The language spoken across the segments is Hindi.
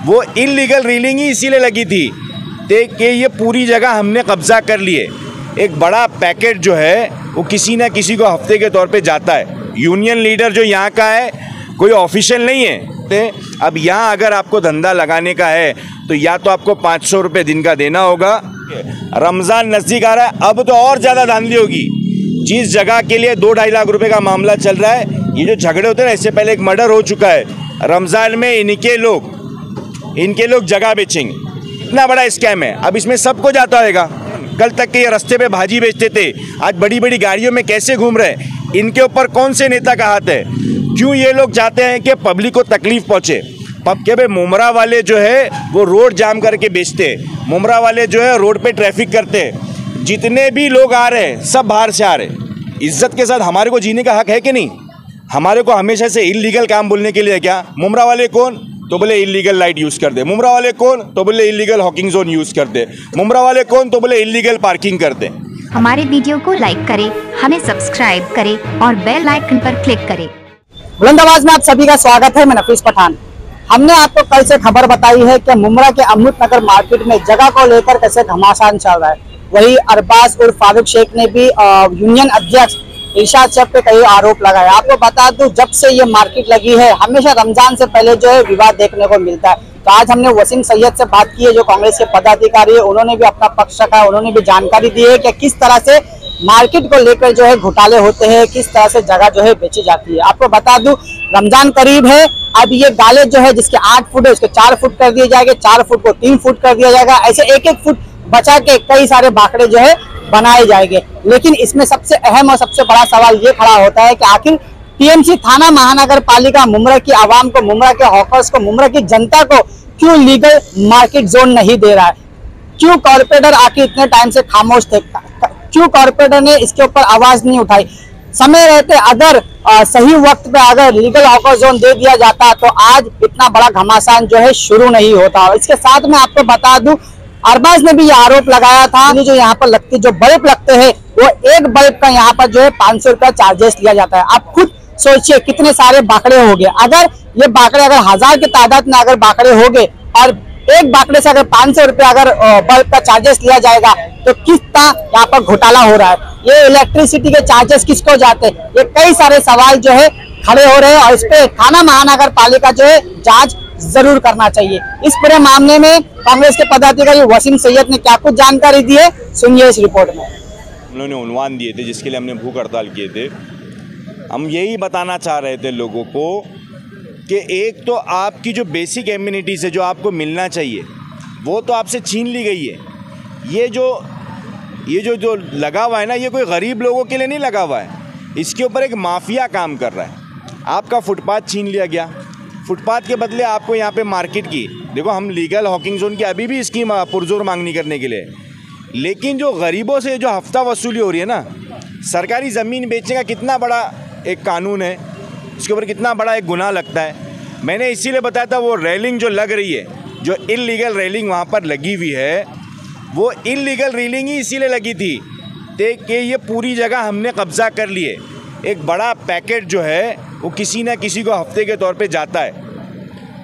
वो इल्लीगल रीलिंग ही इसीलिए लगी थी कि ये पूरी जगह हमने कब्जा कर लिए। एक बड़ा पैकेट जो है वो किसी ना किसी को हफ्ते के तौर पे जाता है। यूनियन लीडर जो यहाँ का है कोई ऑफिशियल नहीं है। अब यहाँ अगर आपको धंधा लगाने का है तो या तो आपको 500 रुपये दिन का देना होगा। रमज़ान नज़दीक आ रहा है, अब तो और ज़्यादा धांधली होगी। जिस जगह के लिए 2-2.5 लाख रुपए का मामला चल रहा है, ये जो झगड़े होते हैं ना, इससे पहले एक मर्डर हो चुका है। रमज़ान में इनके लोग जगह बेचेंगे। इतना बड़ा स्कैम है। अब इसमें सबको जाता होगा। कल तक के ये रास्ते पे भाजी बेचते थे, आज बड़ी बड़ी गाड़ियों में कैसे घूम रहे हैं। इनके ऊपर कौन से नेता का हाथ है? क्यों ये लोग चाहते हैं कि पब्लिक को तकलीफ पहुंचे? के भाई मुमरा वाले जो है वो रोड जाम करके बेचते, मुमरा वाले जो है रोड पे ट्रैफिक करते। जितने भी लोग आ रहे हैं सब बाहर से आ रहे हैं। इज्जत के साथ हमारे को जीने का हक है कि नहीं? हमारे को हमेशा से इल्लीगल काम बोलने के लिए क्या? मुमरा वाले कौन? तो बोले इल्लीगल लाइट यूज़ कर दे। मुमरा वाले कौन? तो बोले इल्लीगल हॉकिंग जोन यूज़ कर दे। मुमरा वाले कौन? तो बोले इल्लीगल पार्किंग कर दे। हमारे वीडियो को लाइक करें, हमें सब्सक्राइब करें और बेल आइकन पर क्लिक करें। बुलंद आवाज में आप सभी का स्वागत है। मैं नफीस पठान। हमने आपको कल से खबर बताई है कि मुमरा के अमृत नगर मार्केट में जगह को लेकर कैसे घमासान चल रहा है। वही अरबाज उर्फ फारूक शेख ने भी यूनियन अध्यक्ष इरशाद शेख पे कई आरोप लगाए। आपको बता दूं, जब से ये मार्केट लगी है हमेशा रमजान से पहले जो है विवाद देखने को मिलता है। तो आज हमने वसीम सैयद से बात की है, जो कांग्रेस के पदाधिकारी है। उन्होंने भी अपना पक्ष रखा है, उन्होंने भी जानकारी दी है कि किस तरह से मार्केट को लेकर जो है घोटाले होते हैं, किस तरह से जगह जो है बेची जाती है। आपको बता दूं, रमजान करीब है। अब ये गाले जो है जिसके 8 फुट है उसके 4 फुट कर दिए जाएंगे, 4 फुट को 3 फुट कर दिया जाएगा। ऐसे 1-1 फुट बचा के कई सारे बाकड़े जो है बनाए जाएंगे। लेकिन इसमें सबसे अहम और सबसे बड़ा सवाल ये खड़ा होता है कि आखिर टीएमसी थाना महानगर पालिका मुमरा की आवाम को, मुमरा के हॉकर्स को, मुमरा की जनता को क्यों लीगल मार्केट जोन नहीं दे रहा है? क्यों कॉर्पोरेटर आखिर इतने टाइम से खामोश थे? क्यों कॉर्पोरेटर ने इसके ऊपर आवाज नहीं उठाई? समय रहते अगर सही वक्त पे अगर लीगल हॉकर जोन दे दिया जाता तो आज इतना बड़ा घमासान जो है शुरू नहीं होता। इसके साथ में आपको बता दूं, अरबाज ने भी ये आरोप लगाया था, जो यहाँ पर लगती जो बल्ब लगते हैं वो एक बल्ब का यहाँ पर जो है 500 रुपया चार्जेस लिया जाता है। आप खुद सोचिए कितने सारे बाकड़े हो गए। अगर ये बाकड़े अगर 1000 की तादाद में अगर बाकड़े हो गए और एक बाकड़े से अगर 500 रुपया अगर बल्ब का चार्जेस लिया जाएगा तो किस तरह यहाँ पर घोटाला हो रहा है? ये इलेक्ट्रिसिटी के चार्जेस किसको जाते हैं? ये कई सारे सवाल जो है खड़े हो रहे हैं और इस पे थाना महानगर पालिका जो है जांच जरूर करना चाहिए। इस पूरे मामले में कांग्रेस के पदाधिकारी वसीम सैयद ने क्या कुछ जानकारी दी है, सुनिए इस रिपोर्ट में। उन्होंने उन्वान दिए थे जिसके लिए हमने भूख हड़ताल किए थे। हम यही बताना चाह रहे थे लोगों को कि एक तो आपकी जो बेसिक एम्यूनिटीज़ है जो आपको मिलना चाहिए वो तो आपसे छीन ली गई है। ये जो लगा हुआ है ना, ये कोई गरीब लोगों के लिए नहीं लगा हुआ है। इसके ऊपर एक माफिया काम कर रहा है। आपका फुटपाथ छीन लिया गया, फुटपाथ के बदले आपको यहाँ पे मार्केट की, देखो हम लीगल हॉकिंग जोन की अभी भी स्कीम पुरजोर मांगनी करने के लिए, लेकिन जो गरीबों से जो हफ्ता वसूली हो रही है ना, सरकारी ज़मीन बेचने का कितना बड़ा एक कानून है, इसके ऊपर कितना बड़ा एक गुनाह लगता है। मैंने इसीलिए बताया था वो रेलिंग जो लग रही है, जो इल्लीगल रेलिंग वहाँ पर लगी हुई है, वो इल्लीगल रेलिंग ही इसीलिए लगी थी कि ये पूरी जगह हमने कब्जा कर लिए। एक बड़ा पैकेट जो है वो किसी ना किसी को हफ्ते के तौर पे जाता है।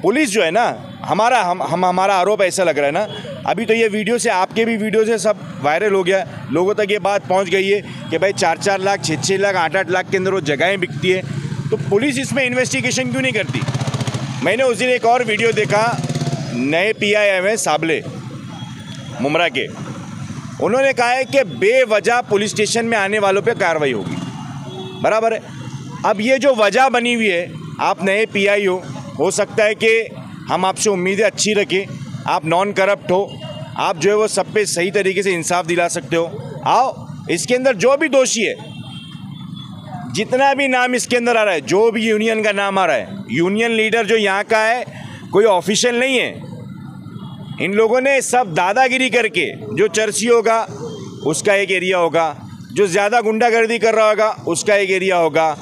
पुलिस जो है ना, हमारा आरोप ऐसा लग रहा है ना, अभी तो ये वीडियो से, आपके भी वीडियो से सब वायरल हो गया, लोगों तक ये बात पहुंच गई है कि भाई 4-4 लाख, 6-6 लाख, 8-8 लाख के अंदर वो जगहें बिकती है। तो पुलिस इसमें इन्वेस्टिगेशन क्यों नहीं करती? मैंने उस दिन एक और वीडियो देखा, नए PI साबले मुमरा के, उन्होंने कहा है कि बेवजह पुलिस स्टेशन में आने वालों पे कार्रवाई होगी। बराबर है। अब ये जो वजह बनी हुई है, आप नए PI हो सकता है कि हम आपसे उम्मीदें अच्छी रखें, आप नॉन करप्ट हो, आप जो है वो सब पे सही तरीके से इंसाफ दिला सकते हो। आओ, इसके अंदर जो भी दोषी है, जितना भी नाम इसके अंदर आ रहा है, जो भी यूनियन का नाम आ रहा है, यूनियन लीडर जो यहाँ का है कोई ऑफिशियल नहीं है। इन लोगों ने सब दादागिरी करके, जो चर्ची होगा उसका एक एरिया होगा, जो ज़्यादा गुंडागर्दी कर रहा होगा उसका एक एरिया होगा,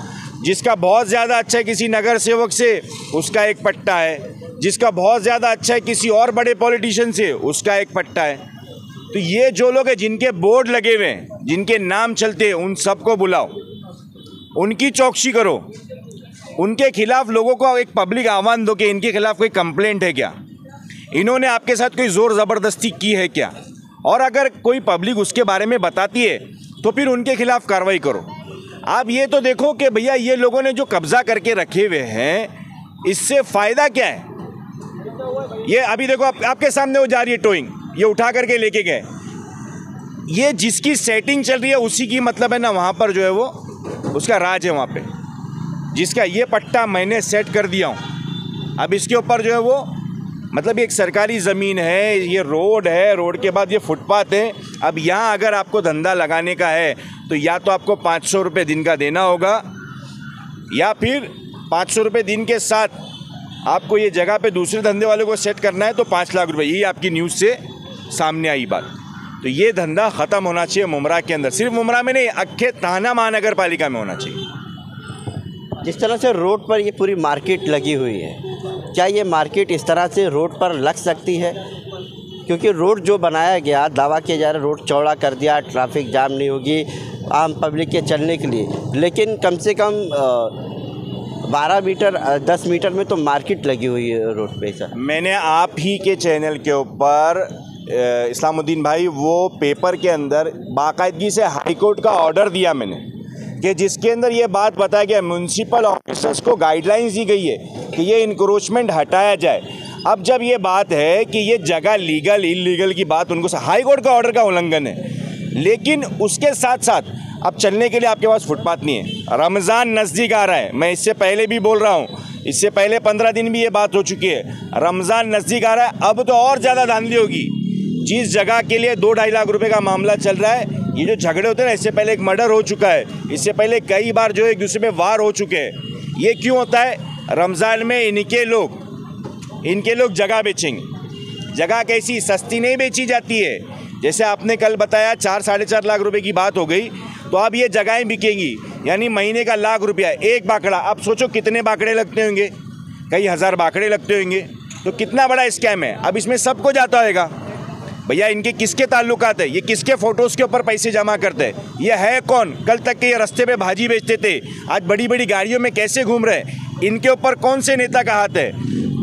जिसका बहुत ज़्यादा अच्छा है किसी नगर सेवक से उसका एक पट्टा है, जिसका बहुत ज़्यादा अच्छा है किसी और बड़े पॉलिटिशियन से उसका एक पट्टा है। तो ये जो लोग हैं जिनके बोर्ड लगे हुए हैं, जिनके नाम चलते हैं, उन सबको बुलाओ, उनकी चौकसी करो, उनके खिलाफ लोगों को एक पब्लिक आह्वान दो कि इनके खिलाफ कोई कंप्लेंट है क्या। इन्होंने आपके साथ कोई ज़ोर ज़बरदस्ती की है क्या? और अगर कोई पब्लिक उसके बारे में बताती है तो फिर उनके खिलाफ कार्रवाई करो। आप ये तो देखो कि भैया ये लोगों ने जो कब्जा करके रखे हुए हैं इससे फ़ायदा क्या है? ये अभी देखो आपके सामने वो जा रही है टोइंग, ये उठा करके लेके गए। ये जिसकी सेटिंग चल रही है उसी की मतलब है ना, वहाँ पर जो है वो उसका राज है वहाँ पे। जिसका ये पट्टा मैंने सेट कर दिया हूँ, अब इसके ऊपर जो है वो मतलब एक सरकारी ज़मीन है, ये रोड है, रोड के बाद ये फुटपाथ है। अब यहाँ अगर आपको धंधा लगाने का है तो या तो आपको 500 रुपये दिन का देना होगा, या फिर 500 रुपये दिन के साथ आपको ये जगह पे दूसरे धंधे वाले को सेट करना है तो 5 लाख रुपए। यही आपकी न्यूज़ से सामने आई बात। तो ये धंधा ख़त्म होना चाहिए मुमरा के अंदर, सिर्फ मुमरा में नहीं, अक्खे थाना महानगर पालिका में होना चाहिए। जिस तरह से रोड पर ये पूरी मार्केट लगी हुई है, क्या ये मार्केट इस तरह से रोड पर लग सकती है? क्योंकि रोड जो बनाया गया, दावा किया जा रहा है रोड चौड़ा कर दिया, ट्रैफिक जाम नहीं होगी आम पब्लिक के चलने के लिए, लेकिन कम से कम 12 मीटर 10 मीटर में तो मार्केट लगी हुई है रोड पे। सर मैंने आप ही के चैनल के ऊपर इस्लामुद्दीन भाई वो पेपर के अंदर बाकायदगी से हाई कोर्ट का ऑर्डर दिया मैंने, कि जिसके अंदर ये बात बताया गया, म्यूनसिपल ऑफिसर्स को गाइडलाइंस दी गई है कि ये इंक्रोचमेंट हटाया जाए। अब जब ये बात है कि ये जगह लीगल इलीगल की बात, उनको हाई कोर्ट का ऑर्डर का उल्लंघन है, लेकिन उसके साथ साथ अब चलने के लिए आपके पास फुटपाथ नहीं है। रमज़ान नज़दीक आ रहा है, मैं इससे पहले भी बोल रहा हूँ, इससे पहले 15 दिन भी ये बात हो चुकी है। रमज़ान नज़दीक आ रहा है, अब तो और ज़्यादा धांधली होगी। जिस जगह के लिए 2-2.5 लाख रुपए का मामला चल रहा है, ये जो झगड़े होते हैं ना, इससे पहले एक मर्डर हो चुका है, इससे पहले कई बार जो एक दूसरे पे वार हो चुके हैं। ये क्यों होता है? रमज़ान में इनके लोग जगह बेचेंगे। जगह कैसी सस्ती नहीं बेची जाती है। जैसे आपने कल बताया 4-4.5 लाख रुपए की बात हो गई, तो अब ये जगहें बिकेंगी, यानी महीने का ₹1,00,000 एक बाकड़ा। अब सोचो कितने बाकड़े लगते होंगे, कई हज़ार बाकड़े लगते होंगे, तो कितना बड़ा स्कैम है। अब इसमें सबको जाता होगा भैया, इनके किसके ताल्लुकात है, ये किसके फ़ोटोज़ के ऊपर पैसे जमा करते हैं, ये है कौन? कल तक के ये रास्ते पे भाजी बेचते थे, आज बड़ी बड़ी गाड़ियों में कैसे घूम रहे हैं? इनके ऊपर कौन से नेता का हाथ है?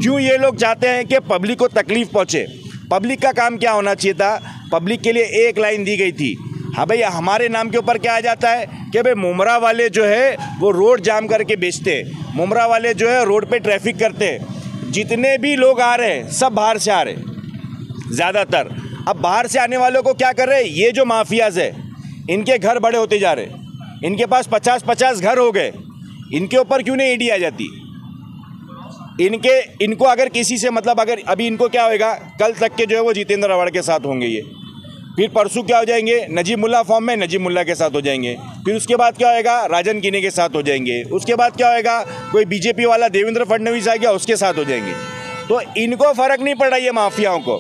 क्यों ये लोग चाहते हैं कि पब्लिक को तकलीफ़ पहुँचे? पब्लिक का काम क्या होना चाहिए था? पब्लिक के लिए एक लाइन दी गई थी। हाँ भैया, हमारे नाम के ऊपर क्या आ जाता है कि भाई मुमरा वाले जो है वो रोड जाम करके बेचते, मुमरा वाले जो है रोड पे ट्रैफिक करते। जितने भी लोग आ रहे हैं सब बाहर से आ रहे ज़्यादातर। अब बाहर से आने वालों को क्या कर रहे हैं? ये जो माफियाज है, इनके घर बड़े होते जा रहे, इनके पास 50-50 घर हो गए, इनके ऊपर क्यों नहीं ईडी आ जाती? इनको अगर किसी से मतलब, अगर अभी इनको क्या होएगा, कल तक के जो है वो जितेंद्र अवाड़ के साथ होंगे ये, फिर परसों क्या हो जाएंगे, नजीब मुल्ला फॉर्म में नजीब मुल्ला के साथ हो जाएंगे, फिर उसके बाद क्या होएगा, राजन किने के साथ हो जाएंगे, उसके बाद क्या होएगा, कोई बीजेपी वाला देवेंद्र फडणवीस आ गया उसके साथ हो जाएंगे। तो इनको फ़र्क नहीं पड़ रहा है माफियाओं को।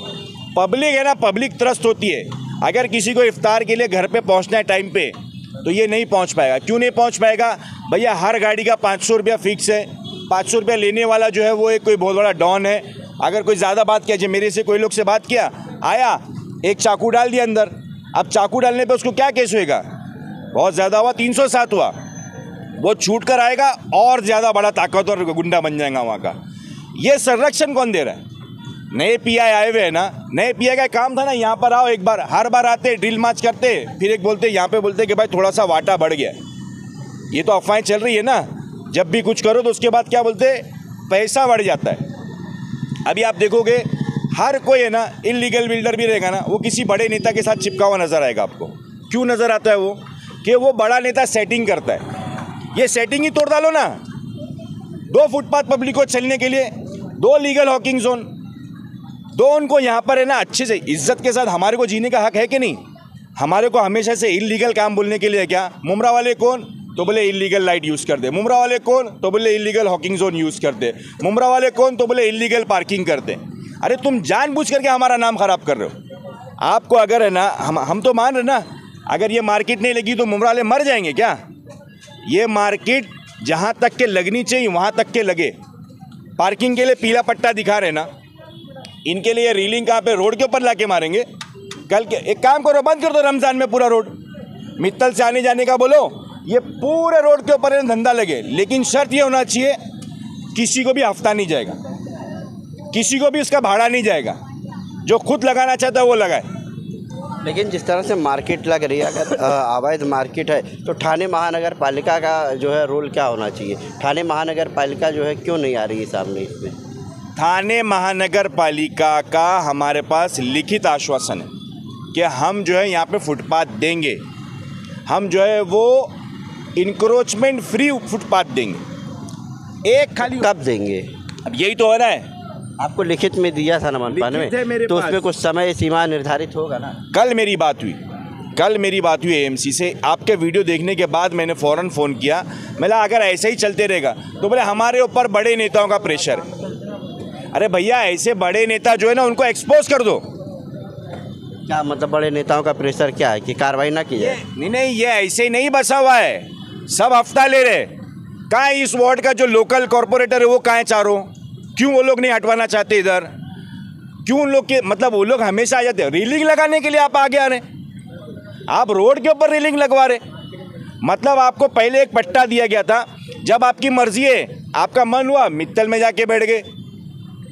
पब्लिक है ना, पब्लिक त्रस्त होती है। अगर किसी को इफ्तार के लिए घर पे पहुंचना है टाइम पे, तो ये नहीं पहुंच पाएगा। क्यों नहीं पहुंच पाएगा भैया? हर गाड़ी का 500 रुपया फिक्स है। 500 रुपया लेने वाला जो है वो एक कोई बहुत बड़ा डॉन है। अगर कोई ज़्यादा बात किया, मेरे से कोई लोग से बात किया, आया एक चाकू डाल दिया अंदर। अब चाकू डालने पे उसको क्या केस होएगा? बहुत ज़्यादा हुआ, 307 हुआ, वो छूट कर आएगा और ज़्यादा बड़ा ताकतवर गुंडा बन जाएगा वहाँ का। ये संरक्षण कौन दे रहा है? नए पीआई आए हुए हैं ना, नए पीआई का काम था ना, यहाँ पर आओ एक बार, हर बार आते ड्रिल मार्च करते, फिर एक बोलते यहाँ पे बोलते कि भाई थोड़ा सा वाटा बढ़ गया। ये तो अफवाहें चल रही है ना, जब भी कुछ करो तो उसके बाद क्या बोलते, पैसा बढ़ जाता है। अभी आप देखोगे हर कोई है ना, इलीगल बिल्डर भी रहेगा ना, वो किसी बड़े नेता के साथ चिपका हुआ नजर आएगा आपको। क्यों नजर आता है वो? कि वो बड़ा नेता सेटिंग करता है। ये सेटिंग ही तोड़ डालो ना, 2 फुटपाथ पब्लिक को चलने के लिए, 2 लीगल हॉकिंग जोन, 2 उनको यहाँ पर है ना अच्छे से इज्जत के साथ हमारे को जीने का हक है कि नहीं? हमारे को हमेशा से इलीगल काम बोलने के लिए क्या? मुमरा वाले कौन? तो बोले इलीगल लाइट यूज़ कर दे। मुमरा वाले कौन? तो बोले इलीगल हॉकिंग जोन यूज़ कर दे। मुमरा वाले कौन? तो बोले इलीगल पार्किंग करते। अरे तुम जानबूझ करके हमारा नाम ख़राब कर रहे हो। आपको अगर है ना, हम तो मान रहे ना, अगर ये मार्केट नहीं लगी तो मुमरा वाले मर जाएंगे क्या? ये मार्केट जहाँ तक के लगनी चाहिए वहाँ तक के लगे। पार्किंग के लिए पीला पट्टा दिखा रहे ना, इनके लिए रीलिंग कहाँ पे? रोड के ऊपर लाके मारेंगे। कल के एक काम करो, बंद कर दो रमज़ान में पूरा रोड, मित्तल से आने जाने का बोलो, ये पूरे रोड के ऊपर धंधा लगे। लेकिन शर्त ये होना चाहिए किसी को भी हफ्ता नहीं जाएगा। किसी को भी उसका भाड़ा नहीं जाएगा। जो खुद लगाना चाहता है वो लगाए। लेकिन जिस तरह से मार्केट लग रही है, अगर अवैध मार्केट है तो थाने महानगर पालिका का जो है रोल क्या होना चाहिए? थाने महानगर पालिका जो है क्यों नहीं आ रही है सामने इसमें? थाने महानगर पालिका का हमारे पास लिखित आश्वासन है कि हम जो है यहाँ पे फुटपाथ देंगे, हम जो है वो इंक्रोचमेंट फ्री फुटपाथ देंगे। एक खाली कब देंगे? अब यही तो हो रहा है। आपको लिखित में दिया था ना मनपाने में, तो उसमें कुछ समय सीमा निर्धारित होगा ना। कल मेरी बात हुई एएमसी से। आपके वीडियो देखने के बाद मैंने फ़ौरन फ़ोन किया। मैंने अगर ऐसे ही चलते रहेगा तो बोले हमारे ऊपर बड़े नेताओं का प्रेशर है। अरे भैया, ऐसे बड़े नेता जो है ना उनको एक्सपोज कर दो। क्या मतलब बड़े नेताओं का प्रेशर क्या है कि कार्रवाई ना की जाए? नहीं, ये ऐसे ही नहीं बसा हुआ है। सब हफ्ता ले रहे। कहाँ है इस वार्ड का जो लोकल कॉरपोरेटर है वो कहाँ है चारों? क्यों वो लोग नहीं हटवाना चाहते इधर? क्यों उन लोग के मतलब वो लोग हमेशा आ जाते हैं? रेलिंग लगाने के लिए आप आगे आ रहे हैं। आप रोड के ऊपर रेलिंग लगवा रहे। मतलब आपको पहले एक पट्टा दिया गया था, जब आपकी मर्जी है, आपका मन हुआ मित्तल में जाके बैठ गए।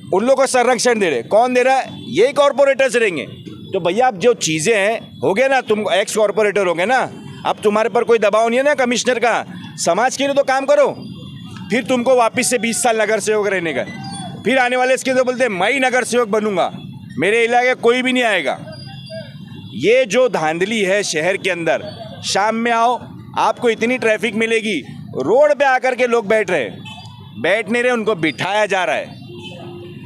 उन लोगों को संरक्षण दे रहे। कौन दे रहा है? यही कॉरपोरेटर्स रहेंगे। तो भैया अब जो चीज़ें हैं हो गए ना, तुम एक्स कॉरपोरेटर हो गए ना, अब तुम्हारे पर कोई दबाव नहीं है ना कमिश्नर का। समाज के लिए तो काम करो। फिर तुमको वापस से 20 साल नगर सेवक रहने का। फिर आने वाले इसके तो बोलते हैं मैं ही नगर सेवक बनूंगा, मेरे इलाके कोई भी नहीं आएगा। ये जो धांधली है शहर के अंदर, शाम में आओ आपको इतनी ट्रैफिक मिलेगी, रोड पे आकर के लोग बैठ नहीं रहे, उनको बिठाया जा रहा है।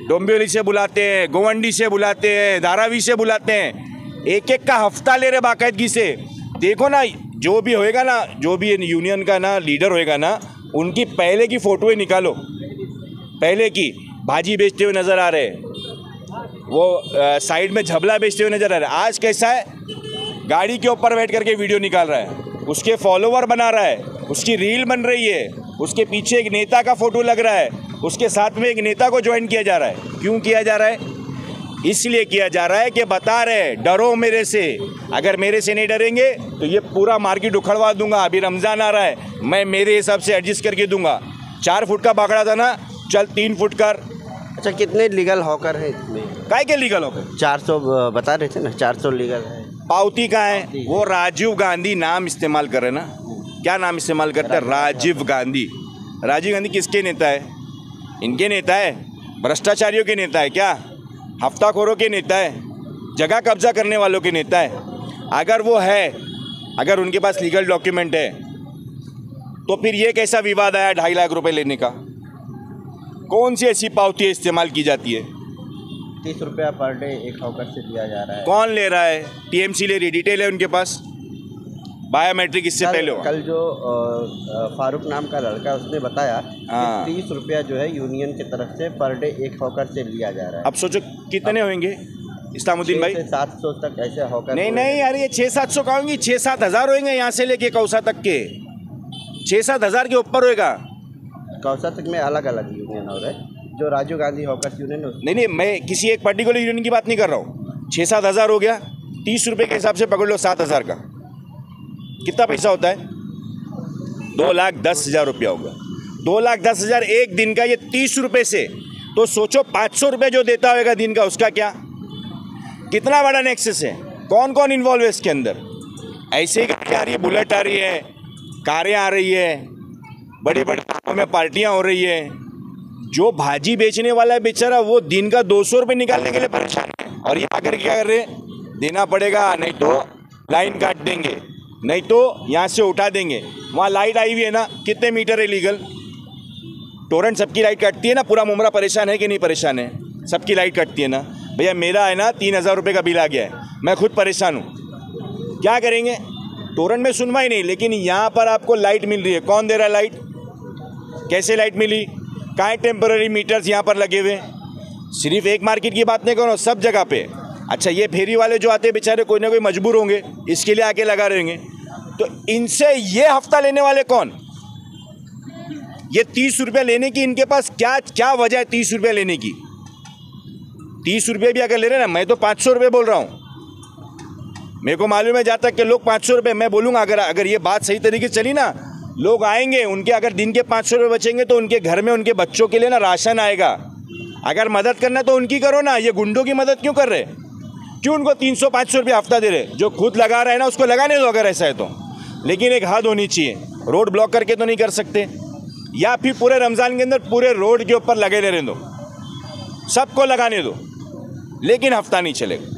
डोंबिवली से बुलाते हैं, गोवंडी से बुलाते हैं, धारावी से बुलाते हैं, एक एक का हफ्ता ले रहे बाकायदगी से। देखो ना, जो भी होएगा ना, जो भी यूनियन का ना लीडर होएगा ना, उनकी पहले की फ़ोटोएं निकालो। पहले की भाजी बेचते हुए नज़र आ रहे हैं, वो साइड में झबला बेचते हुए नज़र आ रहे हैं। आज कैसा है? गाड़ी के ऊपर बैठ करके वीडियो निकाल रहा है, उसके फॉलोवर बना रहा है, उसकी रील बन रही है, उसके पीछे एक नेता का फ़ोटो लग रहा है, उसके साथ में एक नेता को ज्वाइन किया जा रहा है। क्यों किया जा रहा है? इसलिए किया जा रहा है कि बता रहे डरो मेरे से। अगर मेरे से नहीं डरेंगे तो ये पूरा मार्केट उखड़वा दूंगा। अभी रमज़ान आ रहा है, मैं मेरे हिसाब से एडजस्ट करके दूंगा। 4 फुट का पकड़ा था ना, चल 3 फुट कर। अच्छा, कितने लीगल हॉकर हैं इसमें? काय के लीगल हॉकर? 400 बता रहे थे ना, 400 लीगल है। पावती का है वो राजीव गांधी नाम इस्तेमाल कर रहे ना। क्या नाम इस्तेमाल करते हैं? राजीव गांधी। राजीव गांधी किसके नेता है? इनके नेता है? भ्रष्टाचारियों के नेता है क्या? हफ्ताखोरों के नेता है? जगह कब्जा करने वालों के नेता है? अगर वो है, अगर उनके पास लीगल डॉक्यूमेंट है, तो फिर ये कैसा विवाद आया 2.5 लाख रुपए लेने का? कौन सी ऐसी पावती इस्तेमाल की जाती है? 30 रुपया पर डे एक हॉकर से दिया जा रहा है। कौन ले रहा है? टीएमसी ले रही, डिटेल है उनके पास, बायोमेट्रिक इससे पहले हुआ। कल जो फारूक नाम का लड़का, उसने बताया कि 30 रुपया जो है यूनियन की तरफ से पर डे एक हॉकर से लिया जा रहा है। अब सोचो कितने होंगे इस्लामुद्दीन भाई? 700 तक ऐसे हॉकर। नहीं यार, ये 600-700 का होंगे, 6-7 हज़ार होंगे यहाँ से लेके कौसा तक के। 6-7 हज़ार के ऊपर होएगा। कौसा तक में अलग अलग यूनियन हो रहे हैं, जो राजीव गांधी हॉकर्स यूनियन। नहीं, मैं किसी एक पर्टिकुलर यूनियन की बात नहीं कर रहा हूँ। 6-7 हज़ार हो गया, 30 रुपये के हिसाब से पकड़ लो 7 हज़ार का कितना पैसा होता है? 2,10,000 रुपया होगा। 2,10,000 एक दिन का, ये 30 रुपये से तो सोचो 500 रुपये जो देता होगा दिन का, उसका क्या कितना बड़ा नेक्सस है? कौन कौन इन्वॉल्व है इसके अंदर? ऐसे ही गाड़ी आ रही है, बुलेट आ रही है, कारें आ रही है, बड़े बड़े में पार्टियां हो रही है। जो भाजी बेचने वाला है बेचारा, वो दिन का 200 रुपये निकालने के लिए परेशान है। और ये आकर क्या कर रहे हैं? देना पड़ेगा, नहीं तो लाइन काट देंगे, नहीं तो यहाँ से उठा देंगे। वहाँ लाइट आई हुई है ना, कितने मीटर है लीगल? टोरेंट सबकी लाइट कटती है ना। पूरा मुमरा परेशान है कि नहीं परेशान है? सबकी लाइट कटती है ना। भैया मेरा है ना 3,000 रुपये का बिल आ गया है, मैं खुद परेशान हूँ। क्या करेंगे? टोरेंट में सुनवाई नहीं, लेकिन यहाँ पर आपको लाइट मिल रही है। कौन दे रहा है लाइट? कैसे लाइट मिली? कहाँ टेम्पररी मीटर्स यहाँ पर लगे हुए? सिर्फ एक मार्केट की बात नहीं करो, सब जगह पे। अच्छा, ये फेरी वाले जो आते हैं बेचारे कोई ना कोई मजबूर होंगे, इसके लिए आके लगा रहेंगे। तो इनसे ये हफ्ता लेने वाले कौन? ये 30 रुपये लेने की इनके पास क्या वजह है 30 रुपये लेने की? 30 रुपये भी अगर ले रहे ना, मैं तो 500 रुपये बोल रहा हूँ। मेरे को मालूम है जहाँ तक कि लोग 500 रुपये, मैं बोलूँगा अगर ये बात सही तरीके से चली ना, लोग आएंगे, उनके अगर दिन के 500 रुपये बचेंगे तो उनके घर में उनके बच्चों के लिए ना राशन आएगा। अगर मदद करना है तो उनकी करो ना, ये गुंडों की मदद क्यों कर रहे? क्यों उनको 300-500 रुपये हफ्ता दे रहे? जो खुद लगा रहा है ना उसको लगाने दो अगर ऐसा है तो, लेकिन एक हद होनी चाहिए। रोड ब्लॉक करके तो नहीं कर सकते, या फिर पूरे रमज़ान के अंदर पूरे रोड के ऊपर लगे रहने दो, सबको लगाने दो, लेकिन हफ्ता नहीं चलेगा।